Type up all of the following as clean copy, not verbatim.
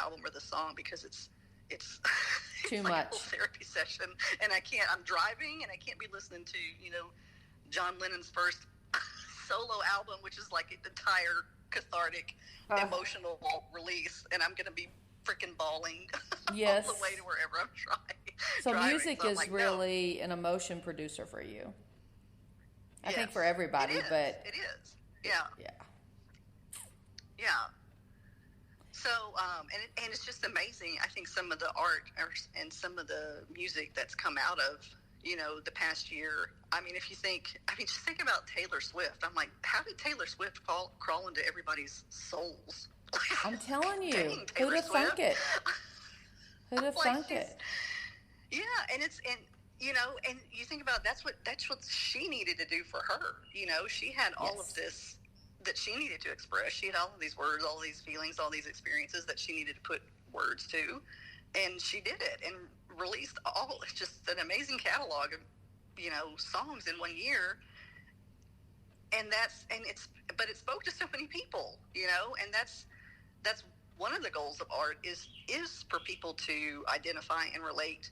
album or the song because it's Too it's like a much. whole therapy session, and I'm driving and I can't be listening to John Lennon's first solo album, which is like an entire cathartic emotional release, and I'm gonna be freaking bawling all Yes. the way to wherever I'm So driving. music So I'm is like, really an emotion producer for you. I think for yes, everybody, but it is. Yeah. yeah. Yeah. So, and it's just amazing. I think some of the art and some of the music that's come out of, the past year. I mean, just think about Taylor Swift. I'm like, how did Taylor Swift crawl into everybody's souls? I'm telling you, Dang, who'd have Swift. thunk it? Who'd have thunk it? Yeah, and and you think about that's what she needed to do for her. She had all of this that she needed to express. She had all of these words, all these feelings, all these experiences that she needed to put words to, and she did it and released just an amazing catalog of songs in 1 year. And but it spoke to so many people, and that's one of the goals of art is for people to identify and relate,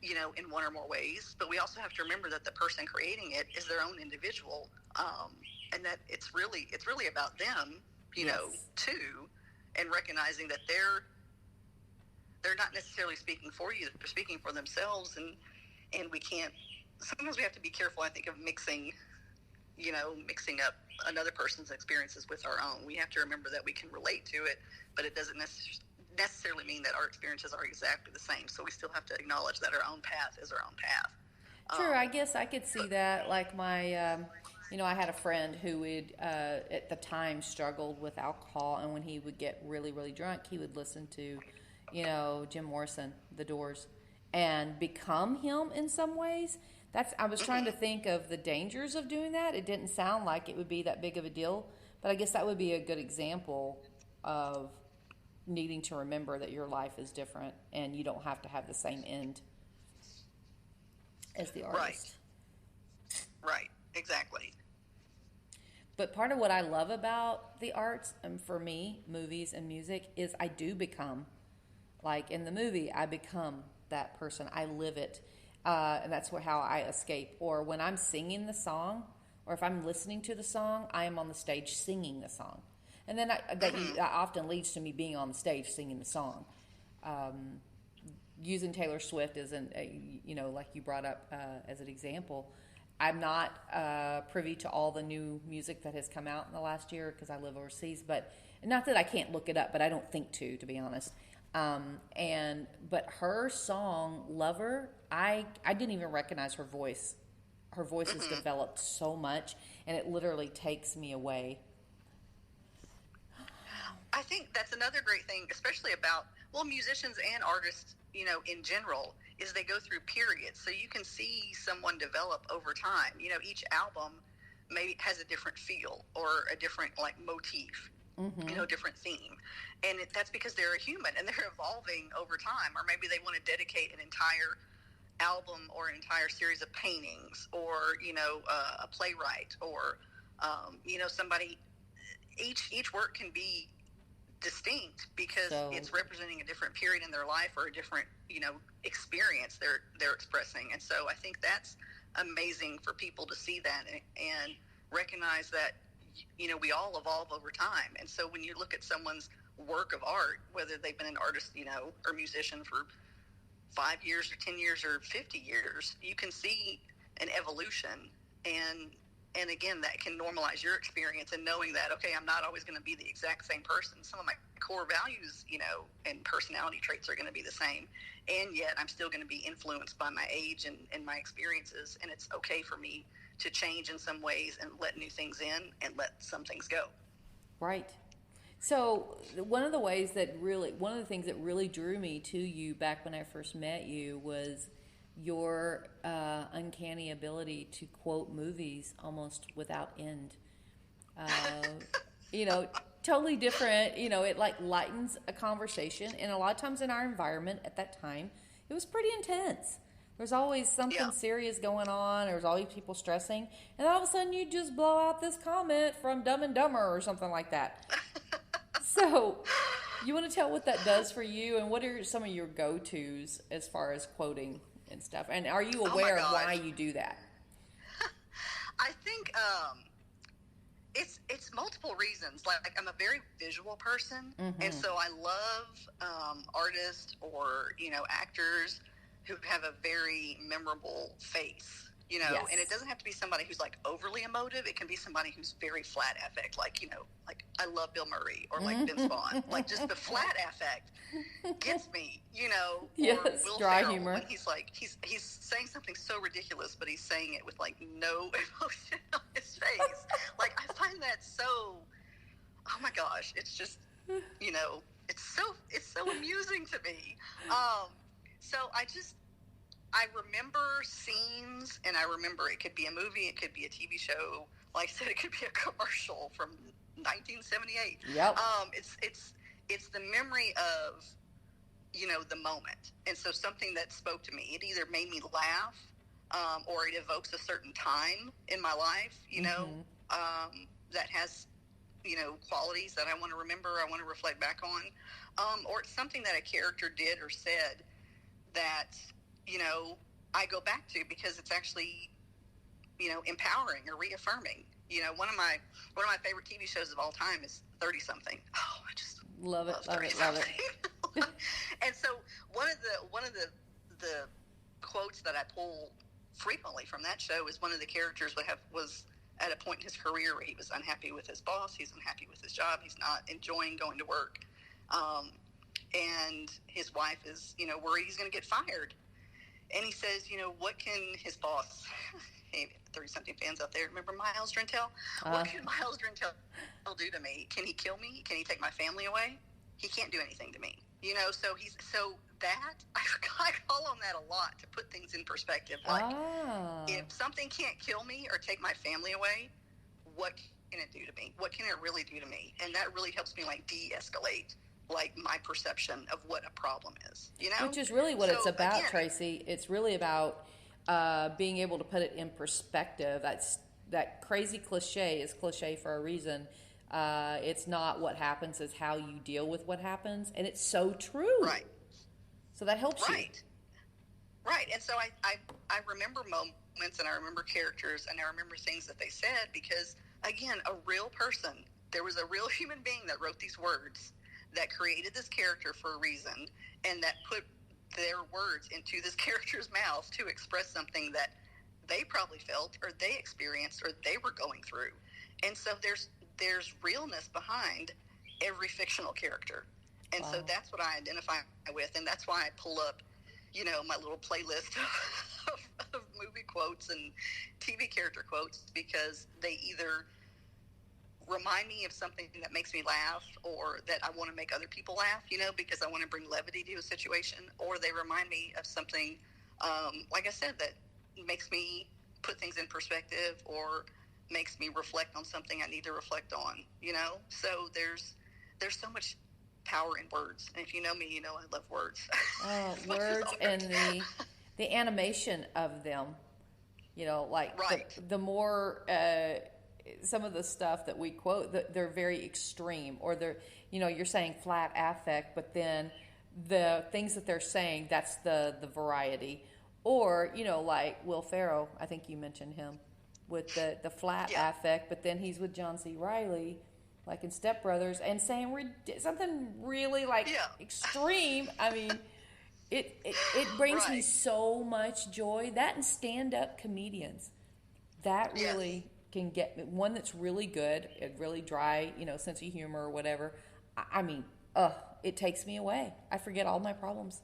in one or more ways. But we also have to remember that the person creating it is their own individual, and that it's really about them, too, and recognizing that they're not necessarily speaking for you; they're speaking for themselves, and we can't. Sometimes we have to be careful, I think, of mixing up another person's experiences with our own. We have to remember that we can relate to it, but it doesn't necessarily mean that our experiences are exactly the same. So we still have to acknowledge that our own path is our own path. Sure, I guess I could see that. Like my, I had a friend who would, at the time, struggled with alcohol, and when he would get really, really drunk, he would listen to, Jim Morrison, The Doors, and become him in some ways. I was trying to think of the dangers of doing that. It didn't sound like it would be that big of a deal, but I guess that would be a good example of needing to remember that your life is different and you don't have to have the same end as the artist. Right, exactly. But part of what I love about the arts, and for me, movies and music, is I do become, like in the movie, I become that person. I live it. And that's how I escape. Or when I'm singing the song, or if I'm listening to the song, I am on the stage singing the song. And then that often leads to me being on the stage singing the song. Using Taylor Swift as like you brought up as an example, I'm not privy to all the new music that has come out in the last year because I live overseas. But not that I can't look it up, but I don't think to be honest. But her song Lover, I didn't even recognize her voice. Her voice has developed so much, and it literally takes me away. I think that's another great thing, especially about musicians and artists, in general, is they go through periods. So you can see someone develop over time. Each album maybe has a different feel or a different motif. Different theme. And that's because they're a human and they're evolving over time. Or maybe they want to dedicate an entire album or an entire series of paintings or, a playwright or, somebody. Each work can be distinct because it's representing a different period in their life or a different, experience they're expressing. And so I think that's amazing for people to see that and recognize that we all evolve over time. And so when you look at someone's work of art, whether they've been an artist, or musician for 5 years or 10 years or 50 years, you can see an evolution. And again, that can normalize your experience and knowing that, okay, I'm not always going to be the exact same person. Some of my core values, and personality traits are going to be the same. And yet I'm still going to be influenced by my age and my experiences. And it's okay for me to change in some ways and let new things in and let some things go. Right. So one of the things that really drew me to you back when I first met you was your uncanny ability to quote movies almost without end. Totally different. It lightens a conversation. And a lot of times in our environment at that time, it was pretty intense. There's always something serious going on. There's always people stressing. And all of a sudden you just blow out this comment from Dumb and Dumber or something like that. So You want to tell what that does for you, and what are some of your go-tos as far as quoting and stuff? And are you Oh my aware of gosh. why you do that? I think it's multiple reasons. Like I'm a very visual person, and so I love artists or actors who have a very memorable face. Yes. And it doesn't have to be somebody who's like overly emotive. It can be somebody who's very flat affect, like like I love Bill Murray or like Vince Vaughn. Like just the flat affect gets me. Yes, or Will dry Ferrell, humor. when he's like he's saying something so ridiculous, but he's saying it with like no emotion on his face. Like I find that so. Oh my gosh, it's just it's so amusing to me. So I remember scenes, and I remember it could be a movie, it could be a TV show. Like I said, it could be a commercial from 1978. Yep. It's the memory of the moment, and so something that spoke to me. It either made me laugh, or it evokes a certain time in my life. That has qualities that I want to remember, I want to reflect back on, or it's something that a character did or said that I go back to because it's actually empowering or reaffirming. One of my favorite TV shows of all time is 30 something. Oh, I just love it. And so one of the quotes that I pull frequently from that show is one of the characters was at a point in his career where he was unhappy with his boss, he's unhappy with his job, he's not enjoying going to work, and his wife is worried he's going to get fired. And he says, what can his boss, hey, 30-something fans out there, remember Miles Drentel? What can Miles Drentel do to me? Can he kill me? Can he take my family away? He can't do anything to me. So that, I call on that a lot to put things in perspective. Like, if something can't kill me or take my family away, what can it do to me? What can it really do to me? And that really helps me, like, de-escalate like my perception of what a problem is, Which is really what it's about, again, Tracey. It's really about being able to put it in perspective. That crazy cliche is cliche for a reason. It's not what happens, it's how you deal with what happens, and it's so true. Right. So that helps you. Right. And so I remember moments, and I remember characters, and I remember things that they said because, again, a real person, there was a real human being that wrote these words, that created this character for a reason, and that put their words into this character's mouth to express something that they probably felt or they experienced or they were going through. And so there's realness behind every fictional character. And so that's what I identify with, and that's why I pull up, my little playlist of movie quotes and TV character quotes, because they either remind me of something that makes me laugh, or that I want to make other people laugh, because I want to bring levity to a situation, or they remind me of something, like I said, that makes me put things in perspective, or makes me reflect on something I need to reflect on, So there's so much power in words. And if you know me, you know I love words. Words and the animation of them, like the more... some of the stuff that we quote, they're very extreme, or they're, you're saying flat affect, but then the things that they're saying, that's the variety. Or, like Will Ferrell, I think you mentioned him, with the flat affect, but then he's with John C. Reilly, like in Step Brothers, and saying something really extreme. I mean, it brings me so much joy. That and stand-up comedians, that really... can get one that's really good, really dry, sense of humor or whatever. I mean, it takes me away. I forget all my problems.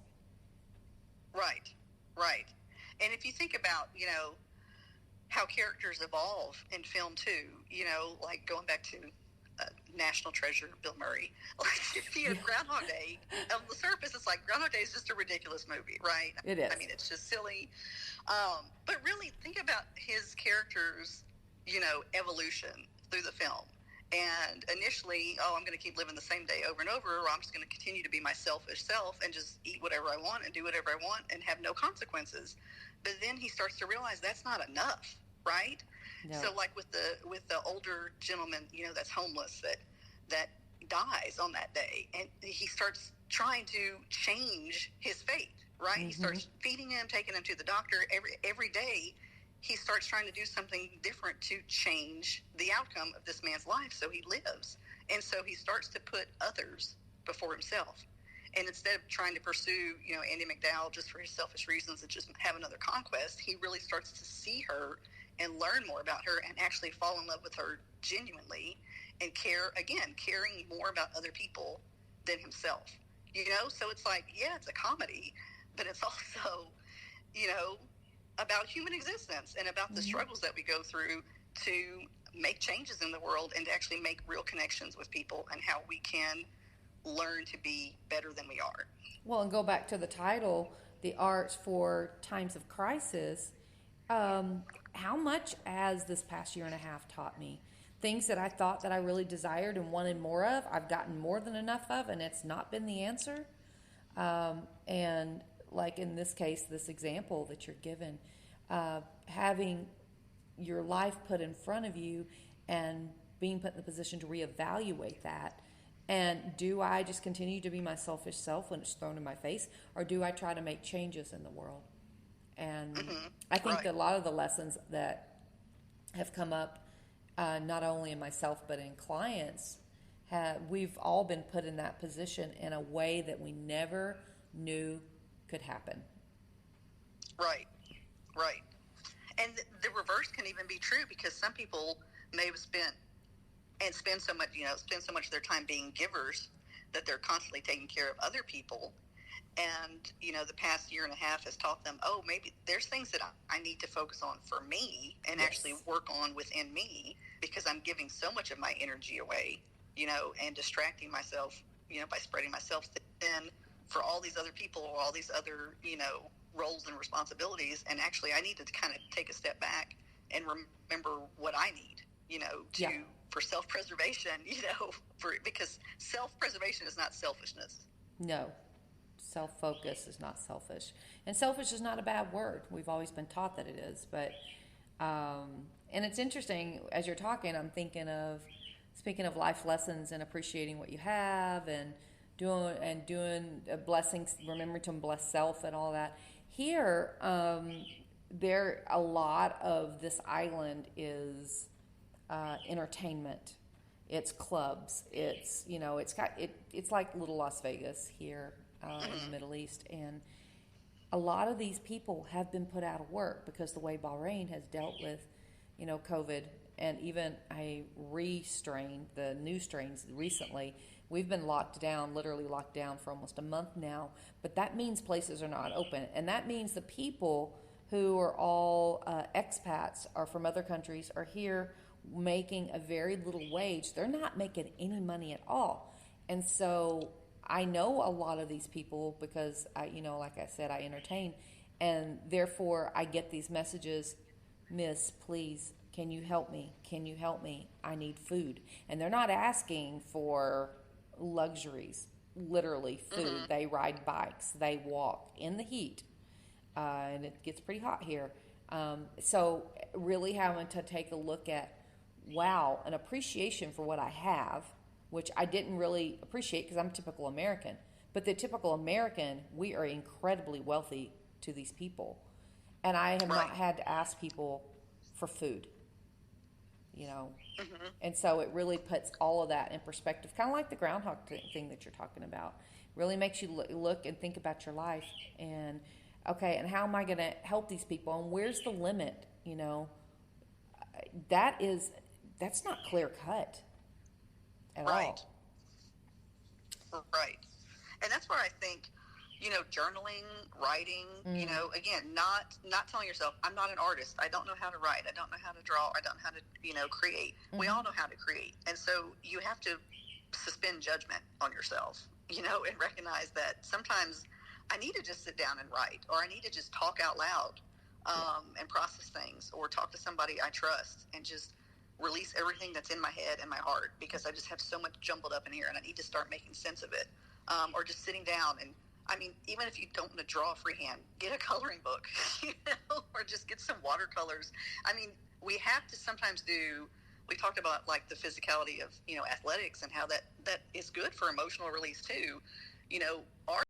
Right. And if you think about, how characters evolve in film too, like going back to National Treasure, Bill Murray. Like, Groundhog Day, on the surface, it's like Groundhog Day is just a ridiculous movie, right? It is. I mean, it's just silly. But really, think about his characters' evolution through the film. And initially, I'm going to keep living the same day over and over, or I'm just going to continue to be my selfish self and just eat whatever I want and do whatever I want and have no consequences. But then he starts to realize that's not enough, right? No. So like with the older gentleman, that's homeless, that dies on that day, and he starts trying to change his fate, right? He starts feeding him, taking him to the doctor every day. He starts trying to do something different to change the outcome of this man's life so he lives. And so he starts to put others before himself. And instead of trying to pursue, Andy McDowell just for his selfish reasons and just have another conquest, he really starts to see her and learn more about her and actually fall in love with her genuinely and caring more about other people than himself. So it's like, yeah, it's a comedy, but it's also, about human existence and about the struggles that we go through to make changes in the world and to actually make real connections with people and how we can learn to be better than we are. Well, and go back to the title, The Arts for Times of Crisis. How much has this past year and a half taught me? Things that I thought that I really desired and wanted more of, I've gotten more than enough of, and it's not been the answer. And like in this case, this example that you're given, having your life put in front of you and being put in the position to reevaluate that. And do I just continue to be my selfish self when it's thrown in my face, or do I try to make changes in the world? And I think that a lot of the lessons that have come up, not only in myself but in clients, we've all been put in that position in a way that we never knew could happen. Right. And the reverse can even be true, because some people may have spend so much of their time being givers that they're constantly taking care of other people. And, the past year and a half has taught them, maybe there's things that I need to focus on for me and actually work on within me, because I'm giving so much of my energy away, and distracting myself, by spreading myself thin for all these other people or all these other, roles and responsibilities. And actually I need to kind of take a step back and remember what I need, for self-preservation, because self-preservation is not selfishness. No. Self-focus is not selfish. And selfish is not a bad word. We've always been taught that it is. But, and it's interesting, as you're talking, I'm thinking of, speaking of life lessons and appreciating what you have and doing blessings, remembering to bless self and all that. Here, a lot of this island is entertainment. It's clubs. It's, it's like little Las Vegas here. In the Middle East, and a lot of these people have been put out of work because the way Bahrain has dealt with, COVID, and even a re-strain, the new strains recently. We've been literally locked down for almost a month now, but that means places are not open, and that means the people who are all expats or from other countries are here making a very little wage. They're not making any money at all, and so I know a lot of these people because like I said, I entertain, and therefore I get these messages, Miss, please, can you help me? Can you help me? I need food. And they're not asking for luxuries, literally food. They ride bikes, they walk in the heat, and it gets pretty hot here. So really having to take a look at, an appreciation for what I have, which I didn't really appreciate because I'm a typical American. But the typical American, we are incredibly wealthy to these people. And I have not had to ask people for food, And so it really puts all of that in perspective, kind of like the groundhog thing that you're talking about. Really makes you look and think about your life and, okay, and how am I going to help these people? And where's the limit, That's not clear cut. At all. Right. And that's where I think, journaling, writing, again, not telling yourself, I'm not an artist. I don't know how to write. I don't know how to draw. I don't know how to, create. We all know how to create. And so you have to suspend judgment on yourself, and recognize that sometimes I need to just sit down and write, or I need to just talk out loud and process things, or talk to somebody I trust and just release everything that's in my head and my heart, because I just have so much jumbled up in here and I need to start making sense of it. Or just sitting down and, even if you don't want to draw freehand, get a coloring book, or just get some watercolors. We have to sometimes do we talked about like the physicality of, athletics and how that is good for emotional release too. Our